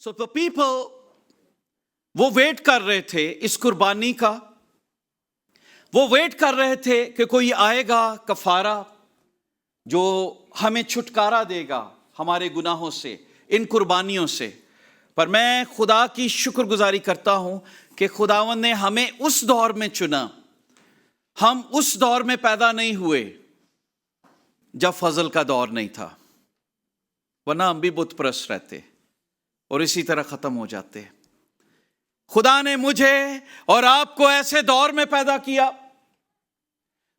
So the people وہ wait کر رہے تھے اس قربانی کا، وہ ویٹ کر رہے تھے کہ کوئی آئے گا کفارہ جو ہمیں چھٹکارا دے گا ہمارے گناہوں سے، ان قربانیوں سے۔ پر میں خدا کی شکر گزاری کرتا ہوں کہ خداوند نے ہمیں اس دور میں چنا۔ ہم اس دور میں پیدا نہیں ہوئے جب فضل کا دور نہیں تھا، ورنہ ہم بھی بت پرست رہتے اور اسی طرح ختم ہو جاتے۔ خدا نے مجھے اور آپ کو ایسے دور میں پیدا کیا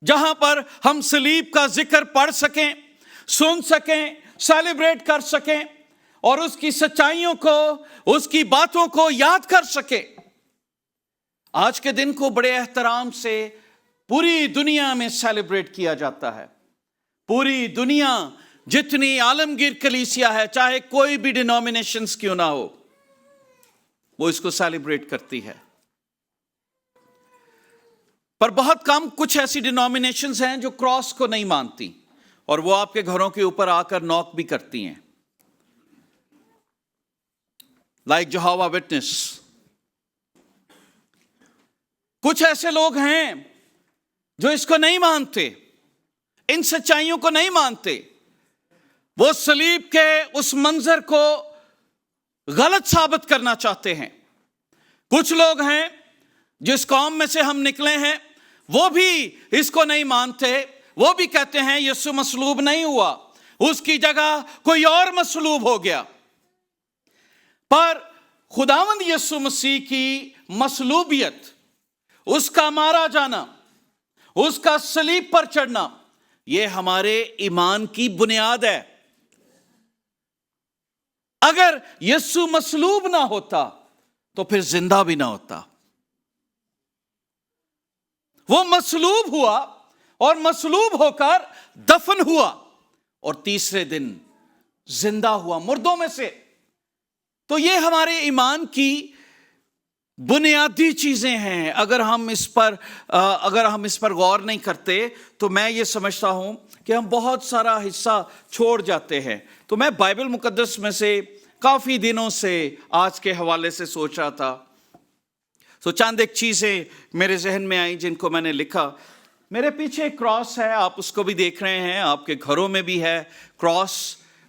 جہاں پر ہم صلیب کا ذکر پڑھ سکیں، سن سکیں، سیلیبریٹ کر سکیں اور اس کی سچائیوں کو، اس کی باتوں کو یاد کر سکیں۔ آج کے دن کو بڑے احترام سے پوری دنیا میں سیلیبریٹ کیا جاتا ہے۔ پوری دنیا جتنی عالمگیر کلیسیا ہے، چاہے کوئی بھی ڈینومینیشنز کیوں نہ ہو، وہ اس کو سیلیبریٹ کرتی ہے۔ پر بہت کم کچھ ایسی ڈینومینیشنز ہیں جو کراس کو نہیں مانتی، اور وہ آپ کے گھروں کے اوپر آ کر نوک بھی کرتی ہیں، لائک جہووا وٹنس۔ کچھ ایسے لوگ ہیں جو اس کو نہیں مانتے، ان سچائیوں کو نہیں مانتے، وہ صلیب کے اس منظر کو غلط ثابت کرنا چاہتے ہیں۔ کچھ لوگ ہیں جس قوم میں سے ہم نکلے ہیں، وہ بھی اس کو نہیں مانتے، وہ بھی کہتے ہیں یسوع مصلوب نہیں ہوا، اس کی جگہ کوئی اور مصلوب ہو گیا۔ پر خداوند یسوع مسیح کی مصلوبیت، اس کا مارا جانا، اس کا صلیب پر چڑھنا، یہ ہمارے ایمان کی بنیاد ہے۔ اگر یسوع مصلوب نہ ہوتا تو پھر زندہ بھی نہ ہوتا۔ وہ مصلوب ہوا اور مصلوب ہو کر دفن ہوا اور تیسرے دن زندہ ہوا مردوں میں سے۔ تو یہ ہمارے ایمان کی بنیادی چیزیں ہیں۔ اگر ہم اس پر غور نہیں کرتے تو میں یہ سمجھتا ہوں کہ ہم بہت سارا حصہ چھوڑ جاتے ہیں۔ تو میں بائبل مقدس میں سے کافی دنوں سے آج کے حوالے سے سوچ رہا تھا، تو چند ایک چیزیں میرے ذہن میں آئیں جن کو میں نے لکھا۔ میرے پیچھے ایک کراس ہے، آپ اس کو بھی دیکھ رہے ہیں، آپ کے گھروں میں بھی ہے کراس،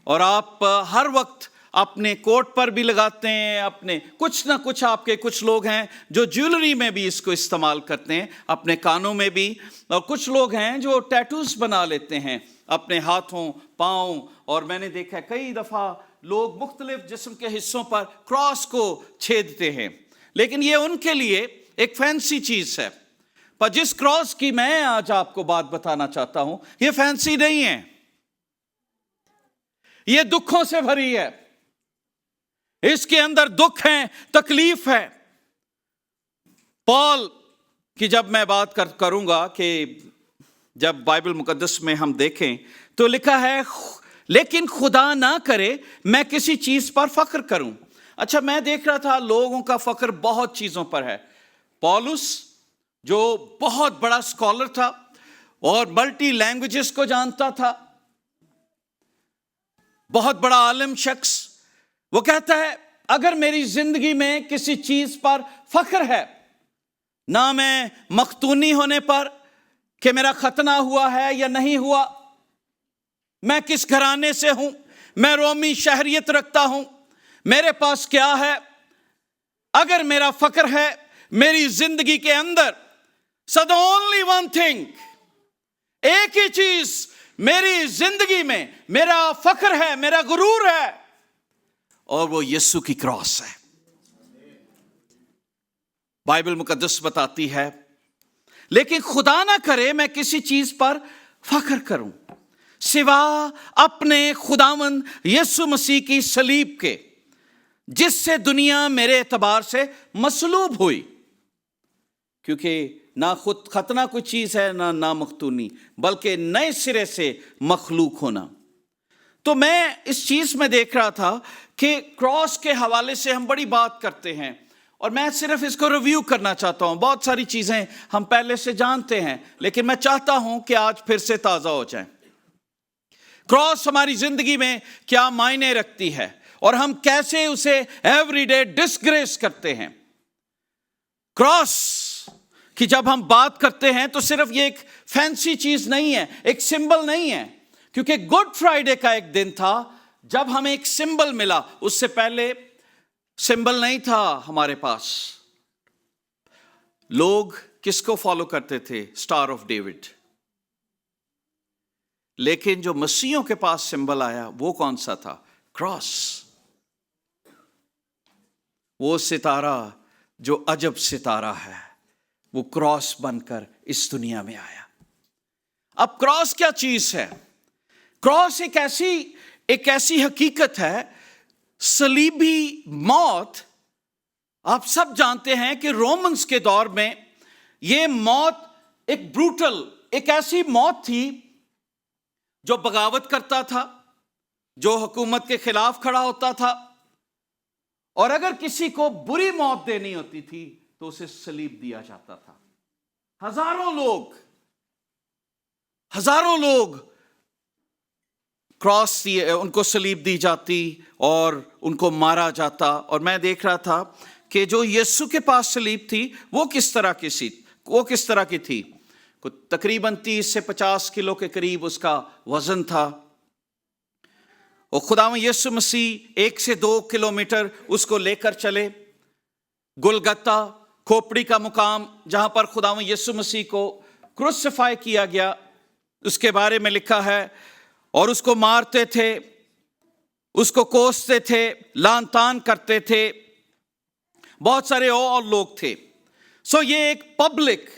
اور آپ ہر وقت اپنے کوٹ پر بھی لگاتے ہیں، اپنے کچھ نہ کچھ، آپ کے کچھ لوگ ہیں جو جیولری میں بھی اس کو استعمال کرتے ہیں، اپنے کانوں میں بھی، اور کچھ لوگ ہیں جو ٹیٹوز بنا لیتے ہیں اپنے ہاتھوں، پاؤں، اور میں نے دیکھا کئی دفعہ لوگ مختلف جسم کے حصوں پر کراس کو چھیدتے ہیں، لیکن یہ ان کے لیے ایک فینسی چیز ہے۔ پر جس کراس کی میں آج آپ کو بات بتانا چاہتا ہوں، یہ فینسی نہیں ہے، یہ دکھوں سے بھری ہے، اس کے اندر دکھ ہے، تکلیف ہے۔ پال کی جب میں بات کروں گا کہ جب بائبل مقدس میں ہم دیکھیں تو لکھا ہے لیکن خدا نہ کرے میں کسی چیز پر فخر کروں۔ اچھا، میں دیکھ رہا تھا لوگوں کا فخر بہت چیزوں پر ہے۔ پولس جو بہت بڑا اسکالر تھا اور ملٹی لینگویجز کو جانتا تھا، بہت بڑا عالم شخص، وہ کہتا ہے اگر میری زندگی میں کسی چیز پر فخر ہے، نہ میں مختونی ہونے پر کہ میرا ختنہ ہوا ہے یا نہیں ہوا، میں کس گھرانے سے ہوں، میں رومی شہریت رکھتا ہوں، میرے پاس کیا ہے، اگر میرا فخر ہے میری زندگی کے اندر، so the only one thing، ایک ہی چیز میری زندگی میں میرا فخر ہے، میرا غرور ہے، اور وہ یسوع کی کراس ہے۔ بائبل مقدس بتاتی ہے لیکن خدا نہ کرے میں کسی چیز پر فخر کروں سوا اپنے خداوند یسوع مسیح کی صلیب کے، جس سے دنیا میرے اعتبار سے مصلوب ہوئی۔ کیونکہ نہ خود ختنہ کوئی چیز ہے، نہ مختونی، بلکہ نئے سرے سے مخلوق ہونا۔ تو میں اس چیز میں دیکھ رہا تھا کہ کراس کے حوالے سے ہم بڑی بات کرتے ہیں، اور میں صرف اس کو ریویو کرنا چاہتا ہوں۔ بہت ساری چیزیں ہم پہلے سے جانتے ہیں، لیکن میں چاہتا ہوں کہ آج پھر سے تازہ ہو جائیں۔ کراس ہماری زندگی میں کیا معنی رکھتی ہے، اور ہم کیسے اسے ایوری ڈے ڈسگریس کرتے ہیں. کراس کی جب ہم بات کرتے ہیں تو صرف یہ ایک فینسی چیز نہیں ہے, ایک سمبل نہیں ہے, کیونکہ گڈ فرائیڈے کا ایک دن تھا جب ہمیں ایک سمبل ملا. اس سے پہلے سمبل نہیں تھا ہمارے پاس. لوگ کس کو فالو کرتے تھے؟ Star of David. لیکن جو مسیحوں کے پاس سمبل آیا وہ کون سا تھا؟ کراس. وہ ستارہ جو عجب ستارہ ہے, وہ کراس بن کر اس دنیا میں آیا. اب کراس کیا چیز ہے؟ کراس ایک ایسی حقیقت ہے. صلیبی موت, آپ سب جانتے ہیں کہ رومنز کے دور میں یہ موت ایک بروٹل, ایک ایسی موت تھی جو بغاوت کرتا تھا, جو حکومت کے خلاف کھڑا ہوتا تھا, اور اگر کسی کو بری موت دینی ہوتی تھی تو اسے صلیب دیا جاتا تھا. ہزاروں لوگ کراس ان کو صلیب دی جاتی اور ان کو مارا جاتا. اور میں دیکھ رہا تھا کہ جو یسوع کے پاس صلیب تھی وہ کس طرح کی تھی. تقریباً 30 سے 50 کلو کے قریب اس کا وزن تھا. اور خداوند یسوع مسیح 1 سے 2 کلومیٹر اس کو لے کر چلے. گلگتا, کھوپڑی کا مقام جہاں پر خداوند یسوع مسیح کو کروسیفائی کیا گیا, اس کے بارے میں لکھا ہے. اور اس کو مارتے تھے, اس کو کوستے تھے, لعن طعن کرتے تھے, بہت سارے اور لوگ تھے. سو یہ ایک پبلک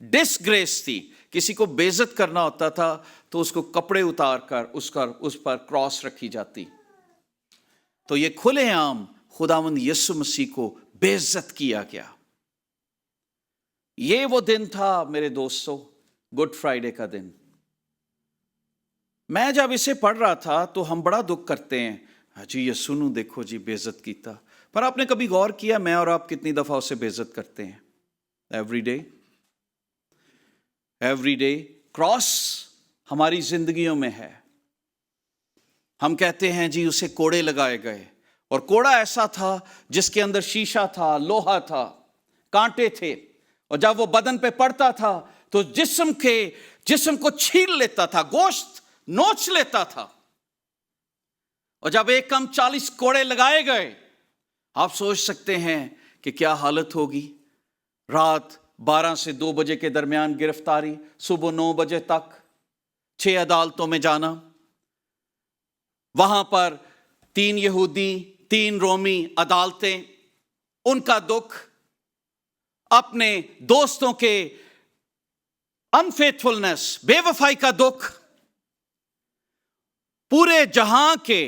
ڈسگریس تھی. کسی کو بے عزت کرنا ہوتا تھا تو اس کو کپڑے اتار کر اس پر کراس رکھی جاتی. تو یہ کھلے عام خداوند یسوع مسیح کو بے عزت کیا گیا. یہ وہ دن تھا میرے دوستو, گڈ فرائیڈے کا دن. میں جب اسے پڑھ رہا تھا تو ہم بڑا دکھ کرتے ہیں, جی یسوع نو دیکھو جی بے عزت کیتا. پر آپ نے کبھی غور کیا میں اور آپ کتنی دفعہ اسے بے عزت کرتے ہیں؟ ایوری ڈے کراس ہماری زندگیوں میں ہے. ہم کہتے ہیں جی اسے کوڑے لگائے گئے, اور کوڑا ایسا تھا جس کے اندر شیشہ تھا, لوہا تھا, کانٹے تھے, اور جب وہ بدن پہ پڑتا تھا تو جسم کو چھیل لیتا تھا, گوشت نوچ لیتا تھا. اور جب ایک کم 40 کوڑے لگائے گئے, آپ سوچ سکتے ہیں کہ کیا حالت ہوگی. رات 12 سے 2 بجے کے درمیان گرفتاری, صبح 9 بجے تک 6 عدالتوں میں جانا. وہاں پر 3 یہودی 3 رومی عدالتیں, ان کا دکھ, اپنے دوستوں کے انفیتھفلنس, بے وفائی کا دکھ, پورے جہاں کے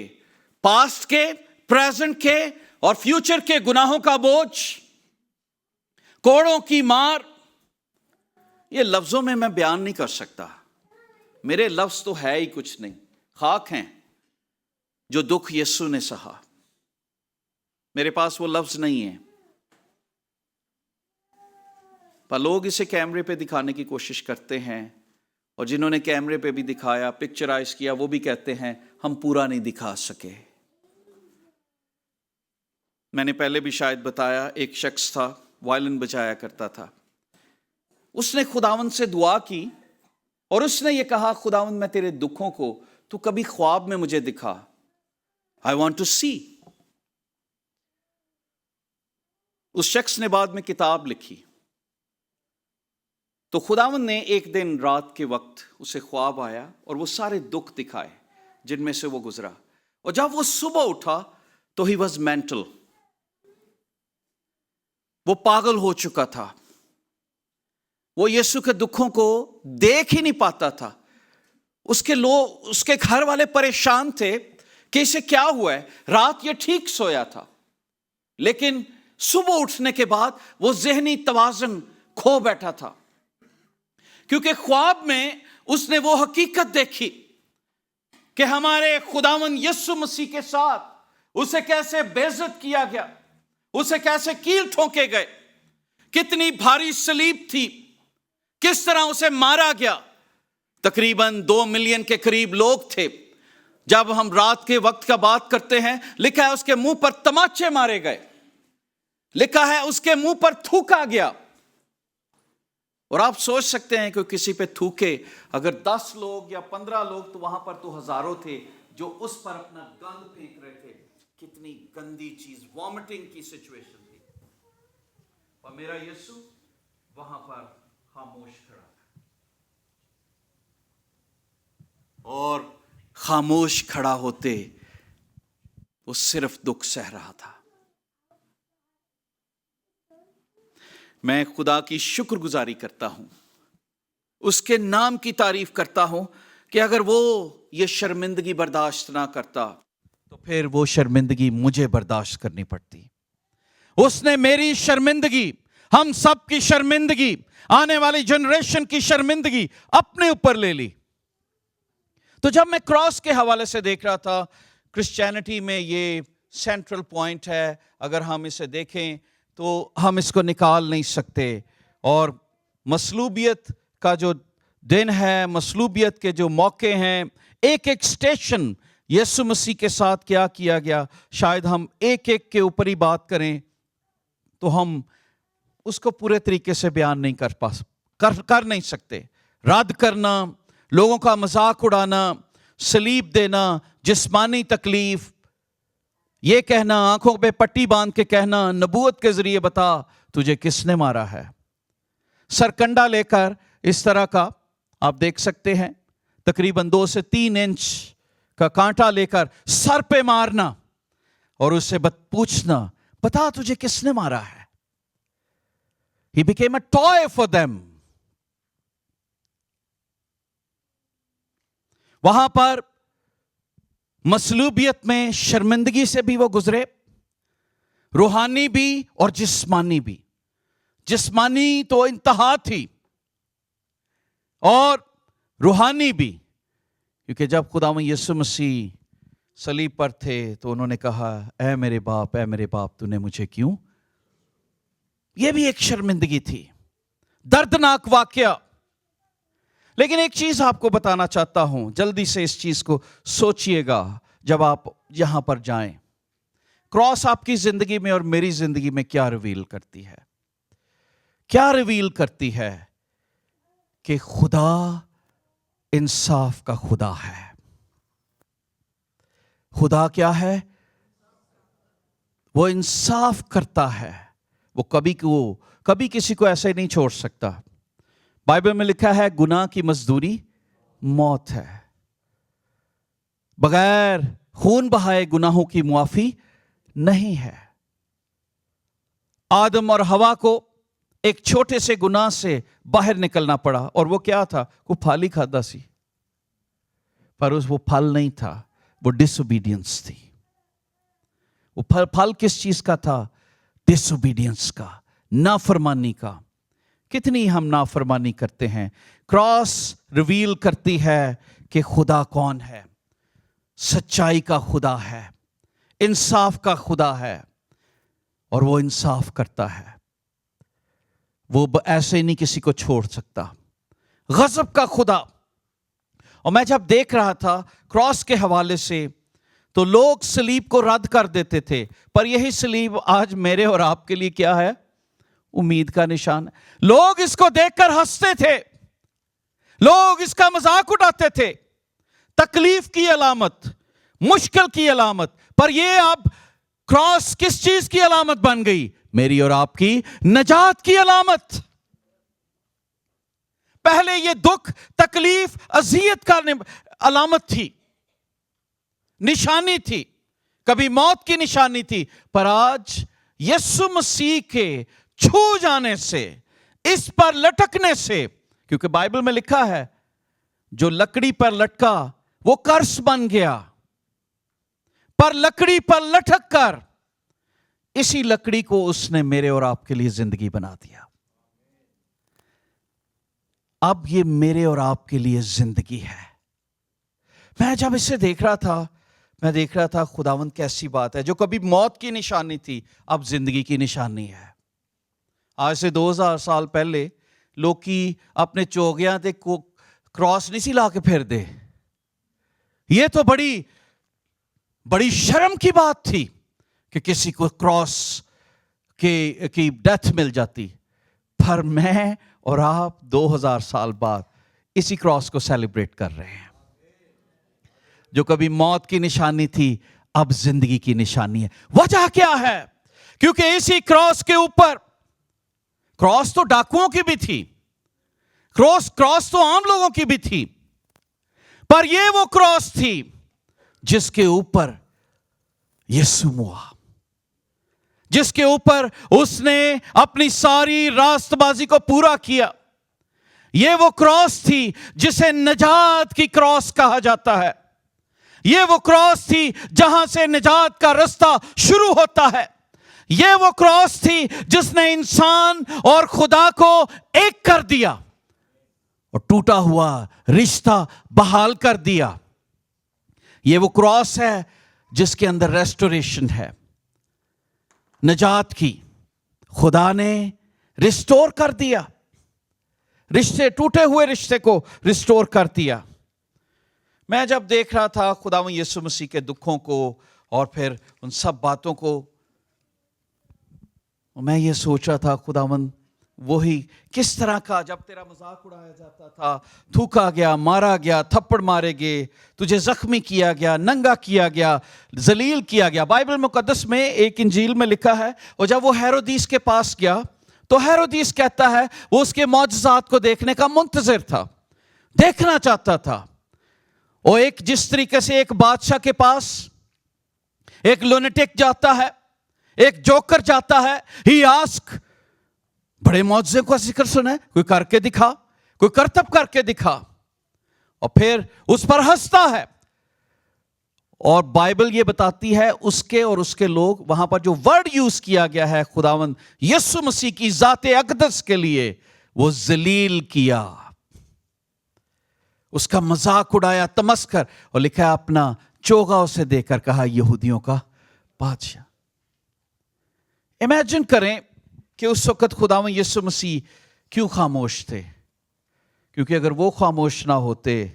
پاسٹ کے, پریزنٹ کے اور فیوچر کے گناہوں کا بوجھ, کوڑوں کی مار. یہ لفظوں میں بیان نہیں کر سکتا. میرے لفظ تو ہے ہی کچھ نہیں, خاک ہیں جو دکھ یسوع نے سہا. میرے پاس وہ لفظ نہیں ہے. پر لوگ اسے کیمرے پہ دکھانے کی کوشش کرتے ہیں, اور جنہوں نے کیمرے پہ بھی دکھایا, پکچرائز کیا, وہ بھی کہتے ہیں ہم پورا نہیں دکھا سکے. میں نے پہلے بھی شاید بتایا, ایک شخص تھا وائلن بجایا کرتا تھا. اس نے خداوند سے دعا کی اور اس نے یہ کہا, خداوند میں تیرے دکھوں کو تو کبھی خواب میں مجھے دکھا. I want to see. اس شخص نے بعد میں کتاب لکھی. تو خداوند نے ایک دن رات کے وقت اسے خواب آیا اور وہ سارے دکھ دکھائے جن میں سے وہ گزرا. اور جب وہ صبح اٹھا تو ہی واز مینٹل, وہ پاگل ہو چکا تھا. وہ یسوع کے دکھوں کو دیکھ ہی نہیں پاتا تھا. اس کے گھر والے پریشان تھے کہ اسے کیا ہوا ہے. رات یہ ٹھیک سویا تھا, لیکن صبح اٹھنے کے بعد وہ ذہنی توازن کھو بیٹھا تھا, کیونکہ خواب میں اس نے وہ حقیقت دیکھی کہ ہمارے خداوند یسوع مسیح کے ساتھ اسے کیسے بے عزت کیا گیا, اسے کیسے کیل ٹھونکے گئے, کتنی بھاری صلیب تھی, کس طرح اسے مارا گیا. تقریباً 2 ملین کے قریب لوگ تھے جب ہم رات کے وقت کا بات کرتے ہیں، لکھا ہے اس کے منہ پر تماچے مارے گئے، لکھا ہے اس کے منہ پر تھوکا گیا۔ اور آپ سوچ سکتے ہیں کہ کسی پہ تھوکے، اگر 10 لوگ یا 15 لوگ تو وہاں پر تو ہزاروں تھے جو اس پر اپنا گند پھینک رہے تھے۔ کتنی گندی چیز، وامٹنگ کی سچویشن تھی، اور میرا یسوع وہاں پر خاموش کھڑا تھا، اور خاموش کھڑا ہوتے وہ صرف دکھ سہ رہا تھا۔ میں خدا کی شکر گزاری کرتا ہوں، اس کے نام کی تعریف کرتا ہوں کہ اگر وہ یہ شرمندگی برداشت نہ کرتا تو پھر وہ شرمندگی مجھے برداشت کرنی پڑتی۔ اس نے میری شرمندگی، ہم سب کی شرمندگی، آنے والی جنریشن کی شرمندگی اپنے اوپر لے لی۔ تو جب میں کراس کے حوالے سے دیکھ رہا تھا، کرسچینٹی میں یہ سینٹرل پوائنٹ ہے، اگر ہم اسے دیکھیں تو ہم اس کو نکال نہیں سکتے۔ اور مصلوبیت کا جو دن ہے، مصلوبیت کے جو موقع ہیں، ایک ایک سٹیشن یسوع مسیح کے ساتھ کیا کیا گیا، شاید ہم ایک ایک کے اوپر ہی بات کریں تو ہم اس کو پورے طریقے سے بیان نہیں کر نہیں سکتے۔ رد کرنا، لوگوں کا مذاق اڑانا، صلیب دینا، جسمانی تکلیف، یہ کہنا، آنکھوں پہ پٹی باندھ کے کہنا، نبوت کے ذریعے بتا تجھے کس نے مارا ہے، سرکنڈا لے کر اس طرح کا آپ دیکھ سکتے ہیں، تقریباً 2 سے 3 انچ کا کانٹا لے کر سر پہ مارنا اور اس سے پوچھنا بتا تجھے کس نے مارا ہے۔ He became a toy for them۔ وہاں پر مصلوبیت میں شرمندگی سے بھی وہ گزرے، روحانی بھی اور جسمانی بھی۔ جسمانی تو انتہا تھی، اور روحانی بھی، کیونکہ جب خداوند یسوع مسیح صلیب پر تھے تو انہوں نے کہا اے میرے باپ تو نے مجھے کیوں۔ یہ بھی ایک شرمندگی تھی، دردناک واقعہ۔ لیکن ایک چیز آپ کو بتانا چاہتا ہوں، جلدی سے اس چیز کو سوچئے گا جب آپ یہاں پر جائیں۔ کراس آپ کی زندگی میں اور میری زندگی میں کیا ریویل کرتی ہے؟ کیا ریویل کرتی ہے؟ کہ خدا انصاف کا خدا ہے۔ خدا کیا ہے؟ وہ انصاف کرتا ہے۔ وہ کبھی کسی کو ایسے نہیں چھوڑ سکتا۔ بائبل میں لکھا ہے گناہ کی مزدوری موت ہے، بغیر خون بہائے گناہوں کی معافی نہیں ہے۔ آدم اور حوا کو ایک چھوٹے سے گناہ سے باہر نکلنا پڑا، اور وہ کیا تھا؟ وہ پھل ہی کھاتا سی، پر وہ پھل نہیں تھا، وہ ڈس اوبیڈینس تھی۔ وہ پھل کس چیز کا تھا؟ ڈس اوبیڈینس کا، نافرمانی کا۔ کتنی ہم نافرمانی کرتے ہیں۔ کراس ریویل کرتی ہے کہ خدا کون ہے۔ سچائی کا خدا ہے، انصاف کا خدا ہے، اور وہ انصاف کرتا ہے۔ وہ ایسے نہیں کسی کو چھوڑ سکتا۔ غضب کا خدا۔ اور میں جب دیکھ رہا تھا کراس کے حوالے سے تو لوگ صلیب کو رد کر دیتے تھے، پر یہی صلیب آج میرے اور آپ کے لیے کیا ہے؟ امید کا نشان ہے۔ لوگ اس کو دیکھ کر ہنستے تھے، لوگ اس کا مذاق اڑاتے تھے، تکلیف کی علامت، مشکل کی علامت، پر یہ اب کراس کس چیز کی علامت بن گئی؟ میری اور آپ کی نجات کی علامت۔ پہلے یہ دکھ، تکلیف، اذیت کا علامت تھی، نشانی تھی، کبھی موت کی نشانی تھی، پر آج یسوع مسیح کے چھو جانے سے، اس پر لٹکنے سے، کیونکہ بائبل میں لکھا ہے جو لکڑی پر لٹکا وہ کرس بن گیا، پر لکڑی پر لٹک کر اسی لکڑی کو اس نے میرے اور آپ کے لیے زندگی بنا دیا۔ اب یہ میرے اور آپ کے لیے زندگی ہے۔ میں جب اسے دیکھ رہا تھا، میں دیکھ رہا تھا خداوند کیسی بات ہے، جو کبھی موت کی نشانی تھی اب زندگی کی نشانی ہے۔ آج سے 2000 سال پہلے لوگ کی اپنے چوگیاں تے کراس نہیں سی لا کے پھر دے۔ یہ تو بڑی بڑی شرم کی بات تھی کہ کسی کو کراس کی ڈیتھ مل جاتی، پر میں اور آپ 2000 سال بعد اسی کراس کو سیلیبریٹ کر رہے ہیں۔ جو کبھی موت کی نشانی تھی اب زندگی کی نشانی ہے۔ وجہ کیا ہے؟ کیونکہ اسی کراس کے اوپر، کراس تو ڈاکوؤں کی بھی تھی، کراس تو عام لوگوں کی بھی تھی، پر یہ وہ کراس تھی جس کے اوپر یسوع ہوا، جس کے اوپر اس نے اپنی ساری راست بازی کو پورا کیا۔ یہ وہ کراس تھی جسے نجات کی کراس کہا جاتا ہے۔ یہ وہ کراس تھی جہاں سے نجات کا رستہ شروع ہوتا ہے۔ یہ وہ کراس تھی جس نے انسان اور خدا کو ایک کر دیا اور ٹوٹا ہوا رشتہ بحال کر دیا۔ یہ وہ کراس ہے جس کے اندر ریسٹوریشن ہے، نجات کی۔ خدا نے ریسٹور کر دیا، رشتے، ٹوٹے ہوئے رشتے کو ریسٹور کر دیا۔ میں جب دیکھ رہا تھا خداوند یسوع مسیح کے دکھوں کو اور پھر ان سب باتوں کو، میں یہ سوچ رہا تھا خداوند وہی کس طرح کا جب تیرا مذاق اڑایا جاتا تھا، تھوکا گیا، مارا گیا، تھپڑ مارے گئے، تجھے زخمی کیا گیا، ننگا کیا گیا، ذلیل کیا گیا۔ بائبل مقدس میں ایک انجیل میں لکھا ہے، اور جب وہ ہیرودیس کے پاس گیا تو ہیرودیس کہتا ہے وہ اس کے معجزات کو دیکھنے کا منتظر تھا، دیکھنا چاہتا تھا۔ اور ایک جس طریقے سے ایک بادشاہ کے پاس ایک لونیٹک جاتا ہے، ایک جوکر جاتا ہے، ہی آسک، بڑے معجزے کا ذکر سنا ہے، کوئی کر کے دکھا، کوئی کرتب کر کے دکھا، اور پھر اس پر ہنستا ہے۔ اور بائبل یہ بتاتی ہے اس کے اور اس کے لوگ، وہاں پر جو ورڈ یوز کیا گیا ہے خداوند یسوع مسیح کی ذات اقدس کے لیے، وہ ذلیل کیا، اس کا مذاق اڑایا، تمسخر، اور لکھا ہے اپنا چوغا اسے دے کر کہا یہودیوں کا بادشاہ۔ امیجن کریں کہ اس وقت خداوند یسوع مسیح کیوں خاموش تھے؟ کیونکہ اگر وہ خاموش نہ ہوتے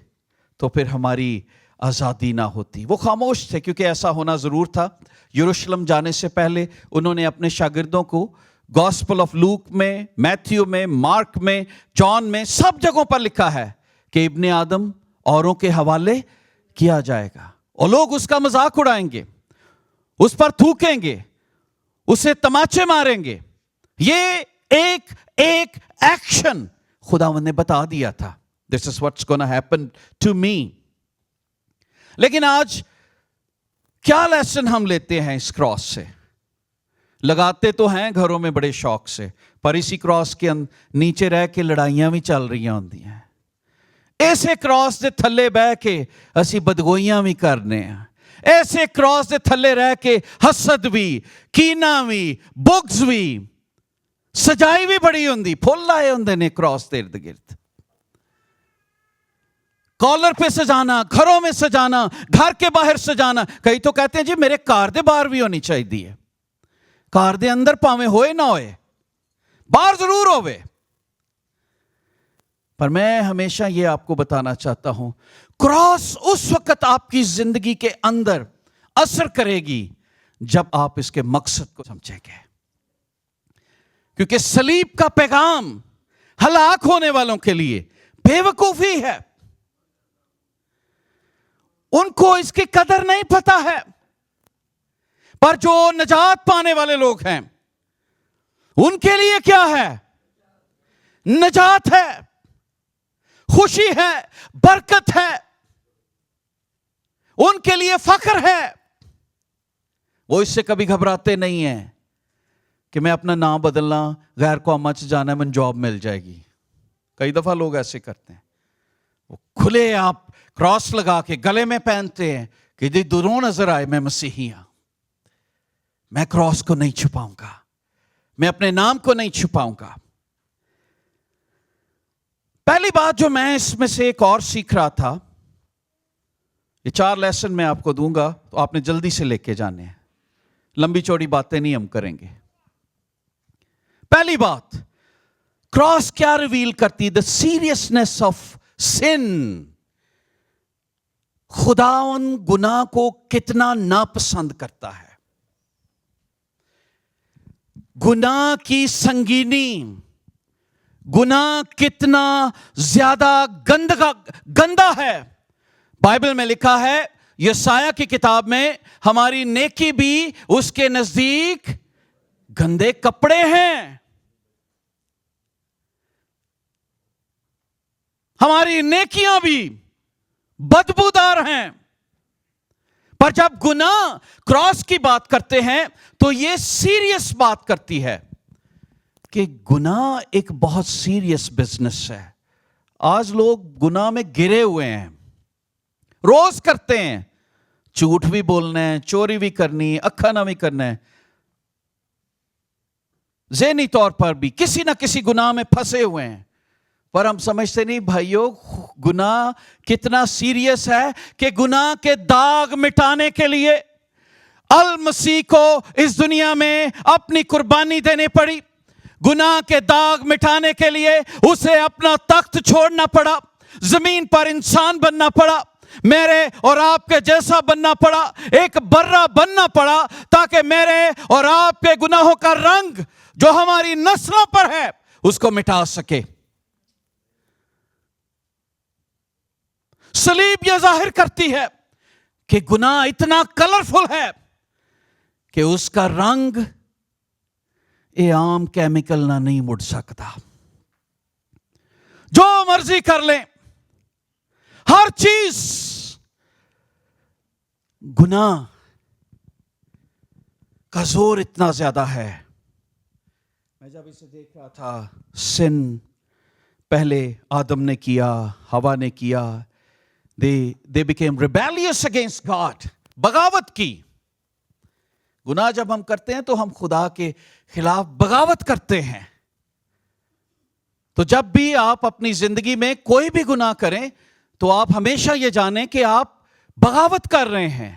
تو پھر ہماری آزادی نہ ہوتی۔ وہ خاموش تھے کیونکہ ایسا ہونا ضرور تھا۔ یروشلم جانے سے پہلے انہوں نے اپنے شاگردوں کو گاسپل آف لوک میں، میتھیو میں، مارک میں، جان میں، سب جگہوں پر لکھا ہے کہ ابن آدم اوروں کے حوالے کیا جائے گا، اور لوگ اس کا مذاق اڑائیں گے، اس پر تھوکیں گے، اسے تماچے ماریں گے۔ یہ ایک ایکشن خداوند نے بتا دیا تھا، this is what's gonna happen to me۔ لیکن آج کیا لیسن ہم لیتے ہیں اس کراس سے؟ لگاتے تو ہیں گھروں میں بڑے شوق سے، پر اسی کراس کے نیچے رہ کے لڑائیاں بھی چل رہی ہوندی ہیں۔ ایسے کراس دے تھلے بہ کے اسی بدگوئیاں بھی کرنے ہیں، ایسے کراس دے تھلے رہ کے حسد بھی، کینہ بھی، بغض بھی، سجائی بھی بڑی ہوندی، پھول لائے ہوندے نے کراس دے ارد گرد۔ کالر پہ سجانا، گھروں میں سجانا، گھر کے باہر سجانا۔ کئی تو کہتے ہیں جی میرے کار دے باہر بھی ہونی چاہیے، کار دے اندر پاویں ہوئے نہ ہوئے، باہر ضرور ہوئے۔ پر میں ہمیشہ یہ آپ کو بتانا چاہتا ہوں، کراس اس وقت آپ کی زندگی کے اندر اثر کرے گی جب آپ اس کے مقصد کو سمجھیں گے۔ کیونکہ صلیب کا پیغام ہلاک ہونے والوں کے لیے بے وقوفی ہے، ان کو اس کی قدر نہیں پتا ہے، پر جو نجات پانے والے لوگ ہیں ان کے لیے کیا ہے؟ نجات ہے، خوشی ہے، برکت ہے، ان کے لیے فخر ہے۔ وہ اس سے کبھی گھبراتے نہیں ہیں کہ میں اپنا نام بدلنا، غیر قومت سے جانا ہے، من جاب مل جائے گی۔ کئی دفعہ لوگ ایسے کرتے ہیں، وہ کھلے آپ کراس لگا کے گلے میں پہنتے ہیں کہ جی دونوں نظر آئے میں مسیحی ہوں، میں کراس کو نہیں چھپاؤں گا، میں اپنے نام کو نہیں چھپاؤں گا۔ پہلی بات جو میں اس میں سے ایک اور سیکھ رہا تھا، یہ 4 لیسن میں آپ کو دوں گا تو آپ نے جلدی سے لے کے جانے ہیں، لمبی چوڑی باتیں نہیں ہم کریں گے۔ پہلی بات، کراس کیا ریویل کرتی؟ دا سیریسنس آف سن۔ خداوند گناہ کو کتنا ناپسند کرتا ہے. گناہ کی سنگینی، گناہ کتنا زیادہ گندا ہے. بائبل میں لکھا ہے یسایہ کی کتاب میں، ہماری نیکی بھی اس کے نزدیک گندے کپڑے ہیں. ہماری نیکیاں بھی بدبودار ہیں. پر جب گناہ کراس کی بات کرتے ہیں تو یہ سیریس بات کرتی ہے کہ گناہ ایک بہت سیریس بزنس ہے. آج لوگ گناہ میں گرے ہوئے ہیں، روز کرتے ہیں. جھوٹ بھی بولنا ہے، چوری بھی کرنی ہے، اکھانا بھی کرنا ہے. ذہنی طور پر بھی کسی نہ کسی گناہ میں پھنسے ہوئے ہیں. پر ہم سمجھتے نہیں بھائیو، گناہ کتنا سیریس ہے کہ گناہ کے داغ مٹانے کے لیے المسیح کو اس دنیا میں اپنی قربانی دینی پڑی. گناہ کے داغ مٹانے کے لیے اسے اپنا تخت چھوڑنا پڑا، زمین پر انسان بننا پڑا، میرے اور آپ کے جیسا بننا پڑا، ایک برہ بننا پڑا تاکہ میرے اور آپ کے گناہوں کا رنگ جو ہماری نسلوں پر ہے اس کو مٹا سکے. صلیب یہ ظاہر کرتی ہے کہ گناہ اتنا کلرفل ہے کہ اس کا رنگ یہ عام کیمیکل نہ نہیں مڑ سکتا. جو مرضی کر لیں، ہر چیز گناہ کا زور اتنا زیادہ ہے. میں جب اسے دیکھ رہا تھا، سن پہلے آدم نے کیا، ہوا نے کیا. They became rebellious against God. بغاوت کی. گناہ جب ہم کرتے ہیں تو ہم خدا کے خلاف بغاوت کرتے ہیں. تو جب بھی آپ اپنی زندگی میں کوئی بھی گناہ کریں تو آپ ہمیشہ یہ جانیں کہ آپ بغاوت کر رہے ہیں.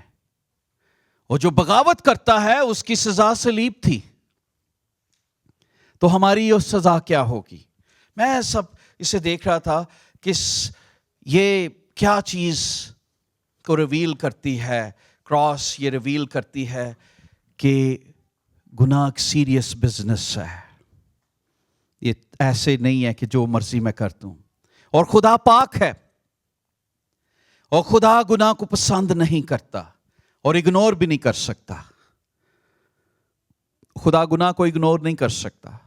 اور جو بغاوت کرتا ہے اس کی سزا صلیب تھی. تو ہماری یہ سزا کیا ہوگی؟ میں سب اسے دیکھ رہا تھا کہ یہ کیا چیز کو ریویل کرتی ہے. کراس یہ ریویل کرتی ہے کہ گناہ ایک سیریس بزنس ہے. یہ ایسے نہیں ہے کہ جو مرضی میں کر دوں. اور خدا پاک ہے اور خدا گناہ کو پسند نہیں کرتا اور اگنور بھی نہیں کر سکتا. خدا گناہ کو اگنور نہیں کر سکتا.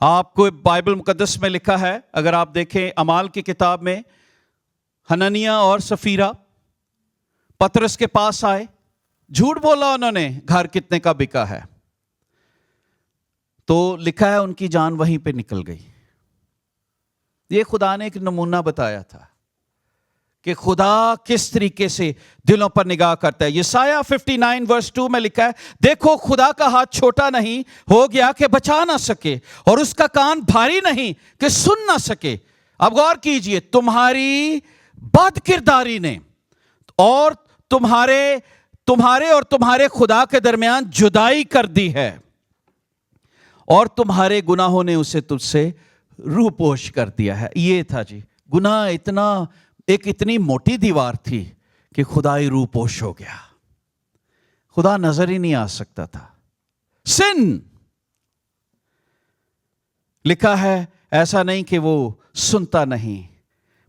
آپ کو بائبل مقدس میں لکھا ہے، اگر آپ دیکھیں اعمال کی کتاب میں، حنانیہ اور سفیرہ پطرس کے پاس آئے. جھوٹ بولا انہوں نے، گھر کتنے کا بکا ہے. تو لکھا ہے ان کی جان وہیں پہ نکل گئی. یہ خدا نے ایک نمونہ بتایا تھا کہ خدا کس طریقے سے دلوں پر نگاہ کرتا ہے. یسایہ 59 verse 2 میں لکھا ہے، دیکھو خدا کا ہاتھ چھوٹا نہیں ہو گیا کہ بچا نہ سکے، اور اس کا کان بھاری نہیں کہ سن نہ سکے. اب غور کیجئے، تمہاری بد کرداری نے اور تمہارے اور تمہارے خدا کے درمیان جدائی کر دی ہے، اور تمہارے گناہوں نے اسے تجھ سے روپوش کر دیا ہے. یہ تھا جی گناہ. اتنی موٹی دیوار تھی کہ خدا ہی روپوش ہو گیا. خدا نظر ہی نہیں آ سکتا تھا. سن لکھا ہے ایسا نہیں کہ وہ سنتا نہیں،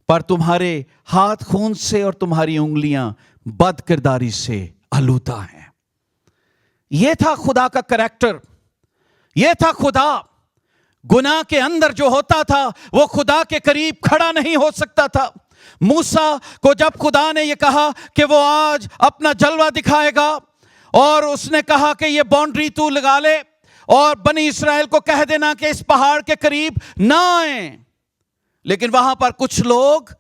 پر تمہارے ہاتھ خون سے اور تمہاری انگلیاں بد کرداری سے آلودہ ہیں. یہ تھا خدا کا کریکٹر. یہ تھا خدا. گناہ کے اندر جو ہوتا تھا وہ خدا کے قریب کھڑا نہیں ہو سکتا تھا. موسیٰ کو جب خدا نے یہ کہا کہ وہ آج اپنا جلوہ دکھائے گا، اور اس نے کہا کہ یہ باؤنڈری تو لگا لے اور بنی اسرائیل کو کہہ دینا کہ اس پہاڑ کے قریب نہ آئیں، لیکن وہاں پر کچھ لوگ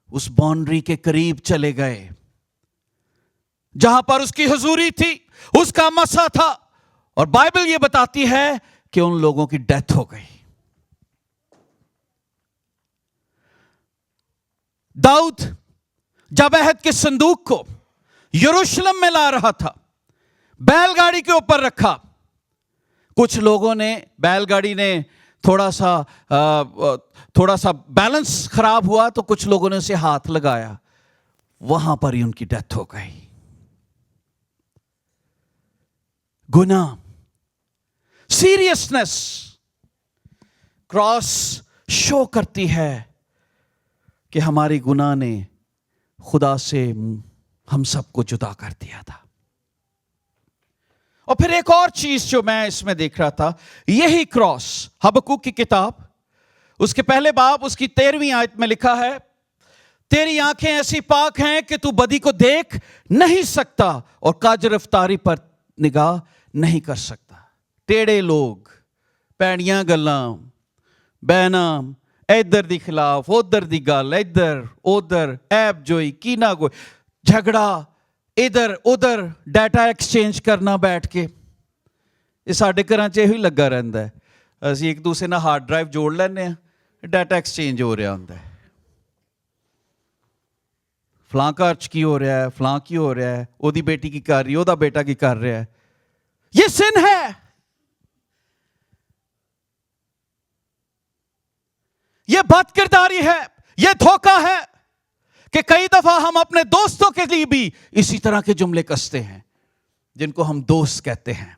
اس باؤنڈری کے قریب چلے گئے جہاں پر اس کی حضوری تھی، اس کا مسا تھا. اور بائبل یہ بتاتی ہے کہ ان لوگوں کی ڈیتھ ہو گئی. داؤد جب عہد کے صندوق کو یروشلم میں لا رہا تھا، بیل گاڑی کے اوپر رکھا. کچھ لوگوں نے، بیل گاڑی نے تھوڑا سا بیلنس خراب ہوا تو کچھ لوگوں نے اسے ہاتھ لگایا. وہاں پر ہی ان کی ڈیتھ ہو گئی. گناہ، سیریسنس. کراس شو کرتی ہے کہ ہماری گناہ نے خدا سے ہم سب کو جدا کر دیا تھا. اور پھر ایک اور چیز جو میں اس میں دیکھ رہا تھا، یہی کراس، حبقوق کی کتاب اس کے پہلے باب اس کی 13ویں آیت میں لکھا ہے، تیری آنکھیں ایسی پاک ہیں کہ تو بدی کو دیکھ نہیں سکتا اور کاج رفتاری پر نگاہ نہیں کر سکتا. ٹیڑے لوگ، پیڑیاں گلاں، بہنا ادھر دی خلاف ادھر دی گل، ادھر ادھر ایب جوئی، کینا گوئی، جھگڑا ادھر ادھر، ڈیٹا ایکسچینج کرنا بیٹھ کے. یہ ساڈے گھراں چ یہی لگا رہندا ہے. اسی ایک دوسرے نال ہارڈ ڈرائیو جوڑ لینے ہیں، ڈیٹا ایکسچینج ہو رہا ہوندا ہے. فلاں گھر چ کی ہو رہا ہے، فلاں کی ہو رہا ہے، او دی بیٹی کی کر رہی ہے، او دا بیٹا کی کر رہا ہے. یہ سن ہے. یہ بد کرداری ہے، یہ دھوکہ ہے کہ کئی دفعہ ہم اپنے دوستوں کے لیے بھی اسی طرح کے جملے کستے ہیں جن کو ہم دوست کہتے ہیں.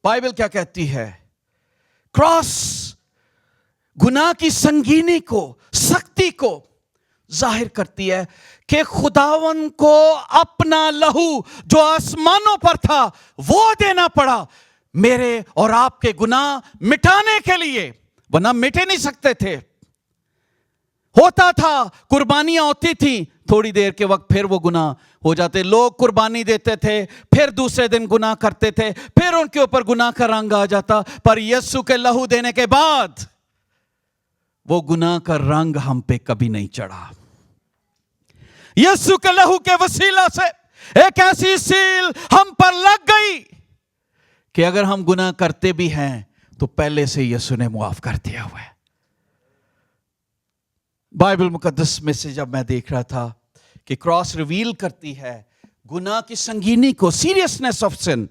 بائبل کیا کہتی ہے؟ کراس گناہ کی سنگینی کو، سختی کو ظاہر کرتی ہے کہ خداون کو اپنا لہو جو آسمانوں پر تھا وہ دینا پڑا میرے اور آپ کے گناہ مٹانے کے لیے، ورنہ مٹے نہیں سکتے تھے. ہوتا تھا، قربانیاں ہوتی تھیں، تھوڑی دیر کے وقت پھر وہ گناہ ہو جاتے. لوگ قربانی دیتے تھے، پھر دوسرے دن گناہ کرتے تھے، پھر ان کے اوپر گناہ کا رنگ آ جاتا. پر یسوع کے لہو دینے کے بعد وہ گناہ کا رنگ ہم پہ کبھی نہیں چڑھا. یسوع کے لہو کے وسیلہ سے ایک ایسی سیل ہم پر لگ گئی کہ اگر ہم گناہ کرتے بھی ہیں تو پہلے سے یسوع نے معاف کر دیا ہوا ہے. بائبل مقدس میں سے جب میں دیکھ رہا تھا کہ کراس ریویل کرتی ہے گناہ کی سنگینی کو، سیریسنس آف سن.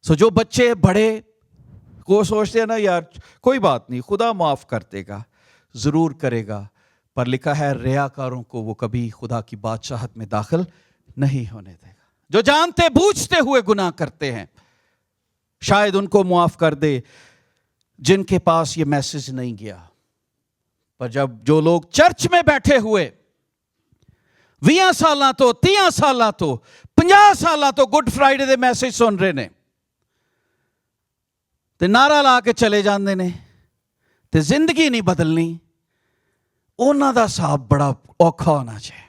سو جو بچے بڑے کو سوچتے ہیں نا یار کوئی بات نہیں، خدا معاف کر دے گا، ضرور کرے گا. پر لکھا ہے ریاکاروں کو وہ کبھی خدا کی بادشاہت میں داخل نہیں ہونے دے گا. جو جانتے بوجھتے ہوئے گناہ کرتے ہیں شاید ان کو معاف کر دے جن کے پاس یہ میسج نہیں گیا. پر جب جو لوگ چرچ میں بیٹھے ہوئے 20 سالاں تو 30 سالاں تو 50 سالاں تو گڈ فرائیڈے دے میسج سن رہے نے تے نعرہ لا کے چلے جاندے نے تے زندگی نہیں بدلنی، انہاں دا حساب بڑا اوکھا ہونا چاہیے.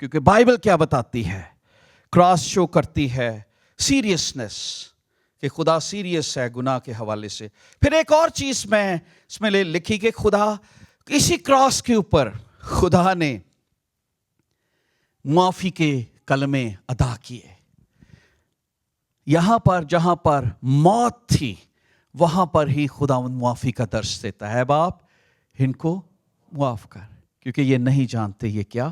کیونکہ بائبل کیا بتاتی ہے؟ کراس شو کرتی ہے سیریسنس، کہ خدا سیریس ہے گناہ کے حوالے سے. پھر ایک اور چیز میں اس میں لکھی کہ خدا اسی کراس کے اوپر خدا نے معافی کے کلمے ادا کیے. یہاں پر جہاں پر موت تھی وہاں پر ہی خداوند معافی کا درس دیتا ہے. باپ ان کو معاف کر کیونکہ یہ نہیں جانتے یہ کیا.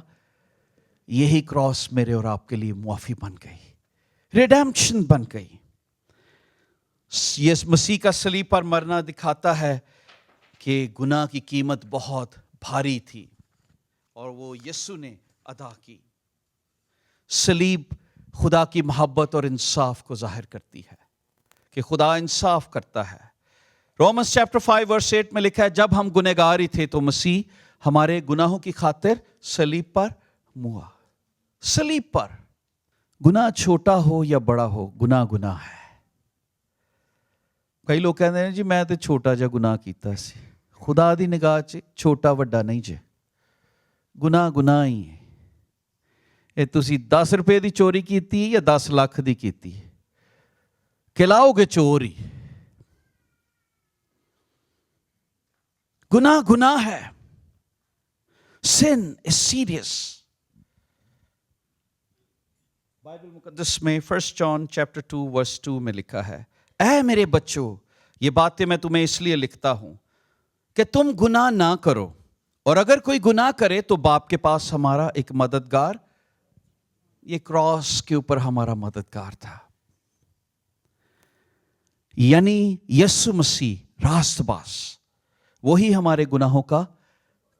یہی کراس میرے اور آپ کے لیے معافی بن گئی، ریڈیمپشن بن گئی. یہ مسیح کا صلیب پر مرنا دکھاتا ہے کہ گناہ کی قیمت بہت بھاری تھی اور وہ یسوع نے ادا کی. صلیب خدا کی محبت اور انصاف کو ظاہر کرتی ہے کہ خدا انصاف کرتا ہے. رومنس چیپٹر 5 ورس 8 میں لکھا ہے جب ہم گنہگار ہی تھے تو مسیح ہمارے گناہوں کی خاطر صلیب پر موا. صلیب پر گناہ چھوٹا ہو یا بڑا ہو، گناہ گناہ ہے. کئی لوگ کہتے ہیں جی میں تے چھوٹا جا گناہ کیتا سی. خدا دی نگاہ چ چھوٹا وڈا نہیں جے، گناہ گناہ ہی ہے. اے تسی 10 روپے دی چوری کیتی یا 10 لاکھ دی کیتی کہلاؤ گے چور ہی. گناہ گناہ ہے. sin is serious. بائبل مقدس میں 1 جان چیپٹر 2 ورس 2 میں لکھا ہے اے میرے بچوں یہ باتیں میں تمہیں اس لیے لکھتا ہوں کہ تم گناہ نہ کرو، اور اگر کوئی گناہ کرے تو باپ کے پاس ہمارا ایک مددگار، یہ کراس کے اوپر ہمارا مددگار تھا، یعنی یسوع مسیح راست باز. وہی ہمارے گناہوں کا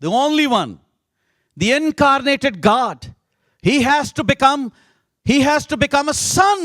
The only one, the incarnated God, he has to become a son.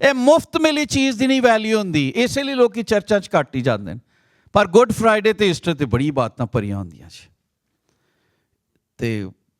ਇਹ ਮੁਫਤ ਮਿਲੀ ਚੀਜ਼ ਦੀ ਨਹੀਂ ਵੈਲਿਊ ਹੁੰਦੀ, ਇਸੇ ਲਈ ਲੋਕੀ ਚਰਚਾਂ 'ਚ ਘੱਟ ਹੀ ਜਾਂਦੇ ਨੇ। ਪਰ ਗੁੱਡ ਫਰਾਈਡੇ ਤੇ ਈਸਟਰ ਤੇ ਬੜੀ ਬਾਤਾਂ ਭਰੀਆਂ ਹੁੰਦੀਆਂ ਜੀ, ਤੇ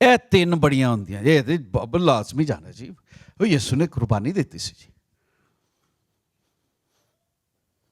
ਇਹ ਤਿੰਨ ਬੜੀਆਂ ਹੁੰਦੀਆਂ। ਇਹ ਤੇ ਬਾਬਲ ਲਾਜ਼ਮੀ ਜਾਣਾ ਜੀ, ਉਹ ਯਿਸੂ ਨੇ ਕੁਰਬਾਨੀ ਦਿੱਤੀ ਸੀ ਜੀ।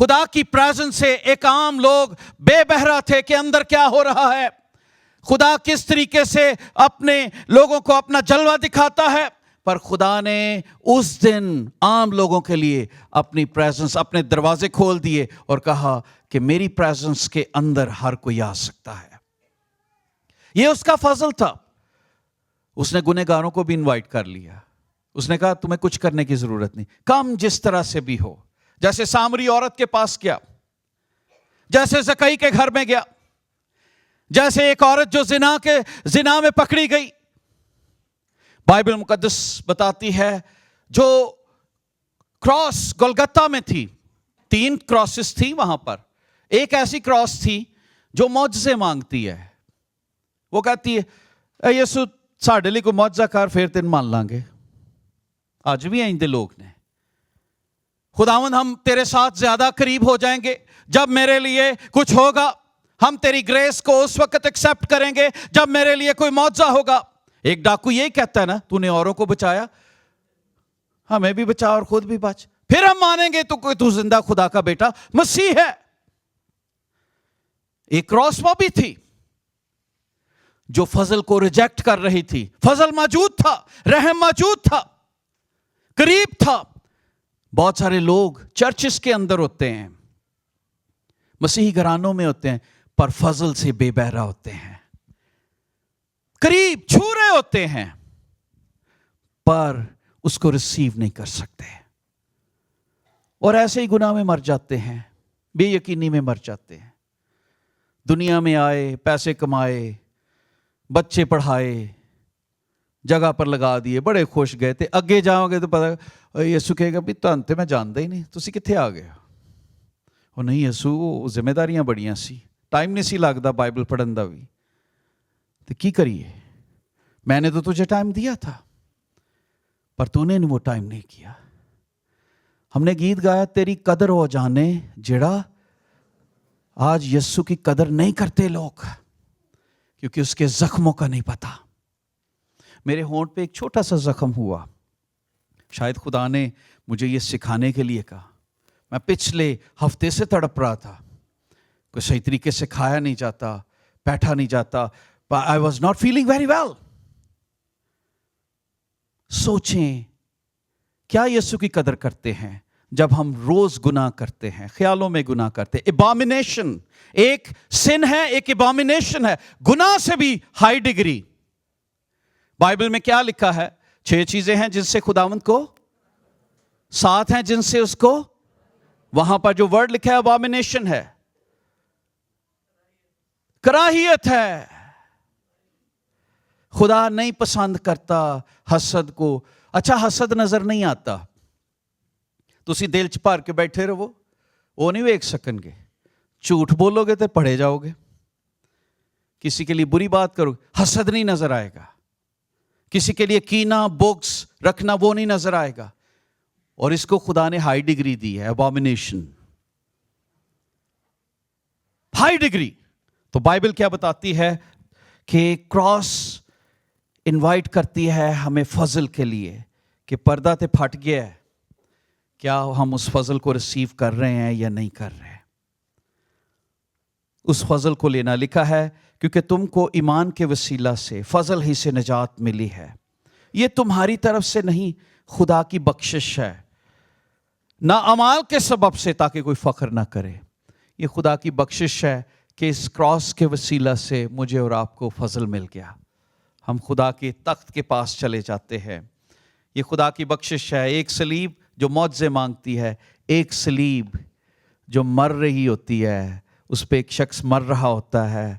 خدا کی پریزنس سے ایک عام لوگ بے بہرا تھے کہ اندر کیا ہو رہا ہے، خدا کس طریقے سے اپنے لوگوں کو اپنا جلوہ دکھاتا ہے. پر خدا نے اس دن عام لوگوں کے لیے اپنی پریزنس، اپنے دروازے کھول دیے اور کہا کہ میری پریزنس کے اندر ہر کوئی آ سکتا ہے. یہ اس کا فضل تھا. اس نے گنہگاروں کو بھی انوائٹ کر لیا. اس نے کہا تمہیں کچھ کرنے کی ضرورت نہیں، کم جس طرح سے بھی ہو. جیسے سامری عورت کے پاس گیا، جیسے زکئی کے گھر میں گیا، جیسے ایک عورت جو زنا میں پکڑی گئی. بائبل مقدس بتاتی ہے جو کراس گلگتہ میں تھی، 3 کراسز تھی وہاں پر. ایک ایسی کراس تھی جو معجزے مانگتی ہے. وہ کہتی ہے اے یسو ساڈے لیے کوئی معجزہ کر پھر تین مان لیں گے. آج بھی آئندے لوگ نے خداوند ہم تیرے ساتھ زیادہ قریب ہو جائیں گے جب میرے لیے کچھ ہوگا. ہم تیری گریس کو اس وقت ایکسپٹ کریں گے جب میرے لیے کوئی معجزہ ہوگا. ایک ڈاکو یہی کہتا ہے نا، تو نے اوروں کو بچایا، ہمیں بھی بچا اور خود بھی بچ، پھر ہم مانیں گے تو زندہ خدا کا بیٹا مسیح ہے. ایک کراس وہ بھی تھی جو فضل کو ریجیکٹ کر رہی تھی. فضل موجود تھا، رحم موجود تھا، قریب تھا. بہت سارے لوگ چرچز کے اندر ہوتے ہیں، مسیحی گھرانوں میں ہوتے ہیں، پر فضل سے بے بہرا ہوتے ہیں، قریب چھو رہے ہوتے ہیں، پر اس کو ریسیو نہیں کر سکتے. اور ایسے ہی گناہ میں مر جاتے ہیں، بے یقینی میں مر جاتے ہیں. دنیا میں آئے، پیسے کمائے، بچے پڑھائے، جگہ پر لگا دیے، بڑے خوش گئے تھے. اگے جاؤ گے تو پتا یسو کہے گا بھی تہن تے میں جانتا ہی نہیں، تسی کتھے آ گئے. وہ نہیں یسو ذمہ داریاں بڑیاں سی، ٹائم نہیں سی لگتا بائبل پڑھن دا بھی. تو کی کریے، میں نے تو تجھے ٹائم دیا تھا پر تو نے وہ ٹائم نہیں کیا. ہم نے گیت گایا تیری قدر ہو جانے جڑا. آج یسو کی قدر نہیں کرتے لوگ کیونکہ اس کے زخموں کا نہیں پتا. میرے ہونٹ پہ ایک چھوٹا سا زخم ہوا، شاید خدا نے مجھے یہ سکھانے کے لیے کہا. میں پچھلے ہفتے سے تڑپ رہا تھا، کوئی صحیح طریقے سے کھایا نہیں جاتا، بیٹھا نہیں جاتا. I was not feeling very well. سوچیں کیا یسوع کی قدر کرتے ہیں جب ہم روز گناہ کرتے ہیں، خیالوں میں گناہ کرتے ہیں. ابامینیشن ایک سن ہے، ایک ابامینیشن ہے، گناہ سے بھی ہائی ڈگری. بائبل میں کیا لکھا ہے؟ 6 چیزیں ہیں جن سے خداوند کو، 7 ہیں جن سے اس کو. وہاں پر جو ورڈ لکھا ہے ابامینیشن ہے، کراہیت ہے. خدا نہیں پسند کرتا حسد کو. اچھا حسد نظر نہیں آتا، تسی دل چ بھر کے بیٹھے رہو، وہ نہیں ویکھ سکن گے. جھوٹ بولو گے تو پڑھے جاؤ گے. کسی کے لیے بری بات کرو، حسد نہیں نظر آئے گا. کسی کے لیے کینہ بغض رکھنا وہ نہیں نظر آئے گا. اور اس کو خدا نے ہائی ڈگری دی ہے، ابامینیشن، ہائی ڈگری. تو بائبل کیا بتاتی ہے کہ کراس انوائٹ کرتی ہے ہمیں فضل کے لیے کہ پردہ تے پھٹ گیا ہے، کیا ہم اس فضل کو ریسیو کر رہے ہیں یا نہیں کر رہے. اس فضل کو لینا لکھا ہے کیونکہ تم کو ایمان کے وسیلہ سے فضل ہی سے نجات ملی ہے. یہ تمہاری طرف سے نہیں، خدا کی بخشش ہے، نہ اعمال کے سبب سے تاکہ کوئی فخر نہ کرے. یہ خدا کی بخشش ہے کہ اس کراس کے وسیلہ سے مجھے اور آپ کو فضل مل گیا. ہم خدا کے تخت کے پاس چلے جاتے ہیں. یہ خدا کی بخشش ہے. ایک صلیب جو معجزے مانگتی ہے، ایک صلیب جو مر رہی ہوتی ہے، اس پہ ایک شخص مر رہا ہوتا ہے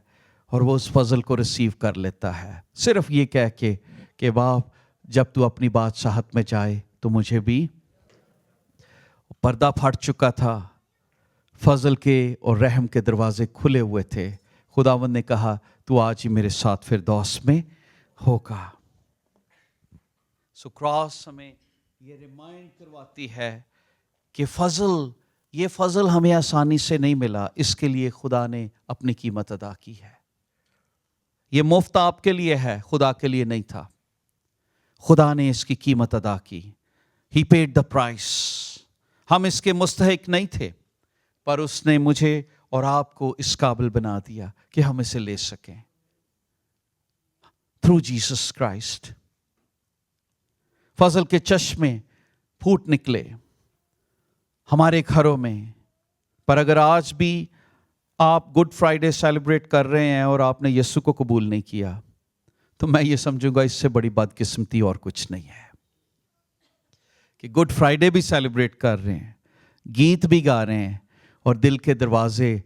اور وہ اس فضل کو ریسیو کر لیتا ہے صرف یہ کہہ کے کہ باپ جب تو اپنی بادشاہت میں جائے تو مجھے بھی. پردہ پھٹ چکا تھا، فضل کے اور رحم کے دروازے کھلے ہوئے تھے. خداوند نے کہا تو آج ہی میرے ساتھ فردوس میں ہوگا. سو کراس ہمیں یہ ریمائنڈ کرواتی ہے کہ یہ فضل ہمیں آسانی سے نہیں ملا، اس کے لیے خدا نے اپنی قیمت ادا کی ہے. یہ مفت آپ کے لیے ہے، خدا کے لیے نہیں تھا. خدا نے اس کی قیمت ادا کی. He paid the price. ہم اس کے مستحق نہیں تھے. پر اس نے مجھے اور آپ کو اس قابل بنا دیا کہ ہم اسے لے سکیں تھرو جیسس کرائسٹ. فضل کے چشمے پھوٹ نکلے ہمارے گھروں میں. پر اگر آج بھی آپ گڈ فرائیڈے سیلیبریٹ کر رہے ہیں اور آپ نے یسوع کو قبول نہیں کیا, تو میں یہ سمجھوں گا اس سے بڑی بدقسمتی اور کچھ نہیں ہے کہ گڈ فرائیڈے بھی سیلیبریٹ کر رہے ہیں, گیت بھی گا رہے ہیں, اور دل کے دروازے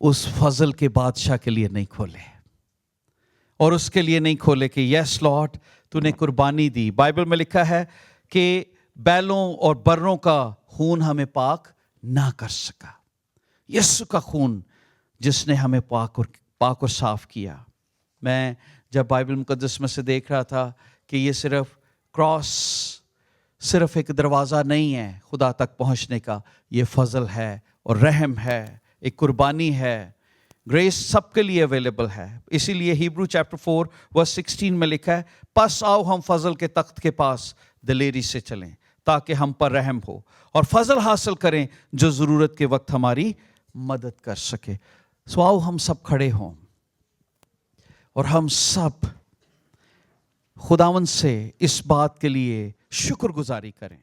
اس فضل کے بادشاہ کے لیے نہیں کھولے, اور اس کے لیے نہیں کھولے کہ یس لارڈ تو نے قربانی دی. بائبل میں لکھا ہے کہ بیلوں اور بروں کا خون ہمیں پاک نہ کر سکا, یسوع کا خون جس نے ہمیں پاک اور صاف کیا. میں جب بائبل مقدس میں سے دیکھ رہا تھا کہ یہ صرف کراس صرف ایک دروازہ نہیں ہے خدا تک پہنچنے کا, یہ فضل ہے اور رحم ہے, ایک قربانی ہے. گریس سب کے لیے اویلیبل ہے. اسی لیے ہیبرو چیپٹر 4 ورس 16 میں لکھا ہے, پس آؤ ہم فضل کے تخت کے پاس دلیری سے چلیں تاکہ ہم پر رحم ہو, اور فضل حاصل کریں جو ضرورت کے وقت ہماری مدد کر سکے. سو آؤ ہم سب کھڑے ہوں اور ہم سب خداوند سے اس بات کے لیے شکر گزاری کریں